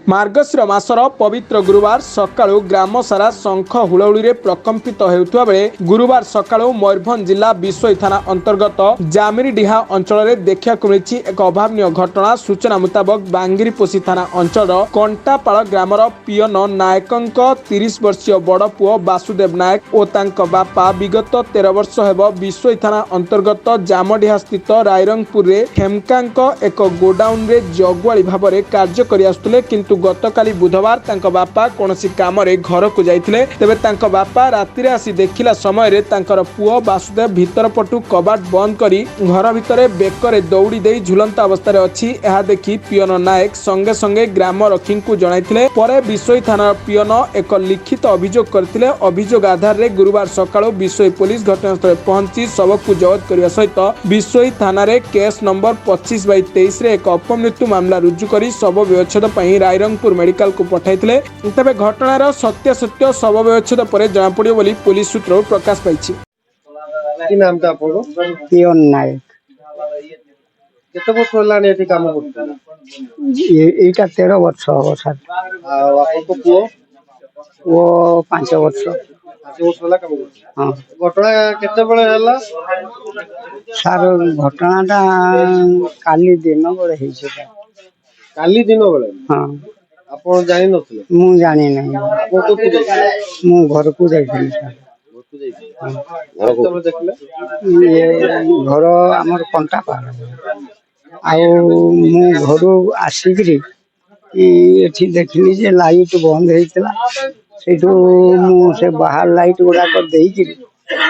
मार्गशीर मासर पवित्र गुरुवार सकाळु ग्राम सारा शंख हुलहुली प्रकंपित होउथुवा बेले गुरुवार सकाळु मयूरभंज जिला बिशोई थाना अंतर्गत जामिरीडीहा अंचल देखा मिली एक अभावन घटना। सूचना मुताबक बांगिरीपोषी थाना अंचल कंटापाड़ ग्रामर पियन नायकंक 30 वर्षीय बड़ पुओ वासुदेव नायक और तांक बापा विगत 13 वर्ष हेब बिशोई थाना अंतर्गत जामडीहा स्थित रायरंगपुर हेमकांक एक गोडाउन रे जगुआली भाव में कार्य करि आसुथिले, किंतु गतकाली बुधवार तांको बापा कोनोसी काम रे घर को जाइथिले। तेबे तांको बापा राति रे आसी देखिला समय रे तांकर पुओ वासुदेव भीतर पटु कबाट बंद करी घर भितरे बेकरे दौड़ी देई झुलंता अवस्था रे अछि। एहा देखि पियन नायक संगे संगे ग्राम रक्षी को जणाइथिले। परे बिशोई थाना पियन एक लिखित अभियोग करथिले। अभियोग आधार रे गुरुवार सकाळो बिशोई पुलिस घटनास्थल पहुंची शव को जब्त करिया सहित बिशोई थाना रे केस नंबर 25/23 रे एक अपमृत्यु मामला रुजु करी शव व्यवच्छेद पई रायरंगपुर मेडिकल को पठाइथिले। तबे घटनार सत्य शव व्यवच्छेद पर जଣା पड़ियो बोली पुलिस सूत्र प्रकाश पाइछि। कि नाम ता आपको पियन नायक केते वर्ष होलानी एठी काम करते एटा 13 वर्ष हो सर। आ आपको पुओ वो 5 वर्ष। 5 वर्ष होला काम करते। हाँ घटना केते बेले होला सर घटनाटा काली दिन बड़े ହେଇଛି सर। काली दिन बेले हाँ आपण जानि नथिले मु जानी नहीं आपको को जाइए मु घर को जाइଥିଲି सर। घर को जाइए घर को देखले ये घर हमर कंटा पार आउ मु घरु आसिकरी एठी देखली जे लाइट बंद ହେଇଥିଲା। सेठू मु से बाहर लाइट गुडा कर देई कि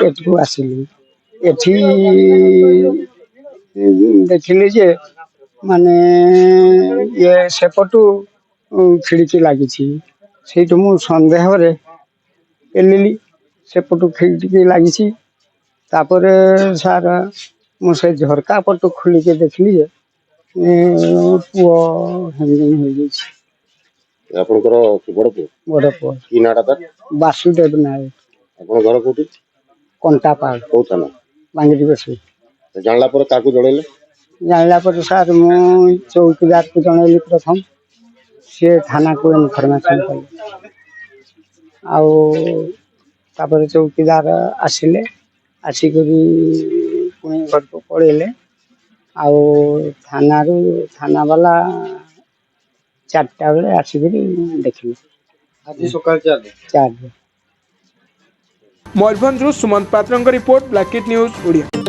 एठू आसिली। एठी देखली जे माने ये सेपटू खिड़की लागिछि। सेठू मु संदेह रे एलिली सेपटू खिड़की लागिछि। तापरे सार मु से झरका पटू खुली के देखली जे पुओ हैंगिंग हो गई। आपनकर बड़ पुओ बड़ पुओ की नाटा ता वासुदेव नायक। आपन घर कोठी कंटापाड़ को थाना बांगिरीपोषी। जानला पर काकू जणेले जानला पर सार मु चौकीदार को जनैली प्रथम से थाना को इनफॉरमेशन कले। आउ तापर चौकीदार आसिले आसिकरी पुणी घर को पड़ेले। आउ थाना वाला 4टा बेले आसिकरी देखले। आज सकाळ 4 मयूरभंज सुमंत पात्रंग रिपोर्ट ब्लैकेट न्यूज ओडिया।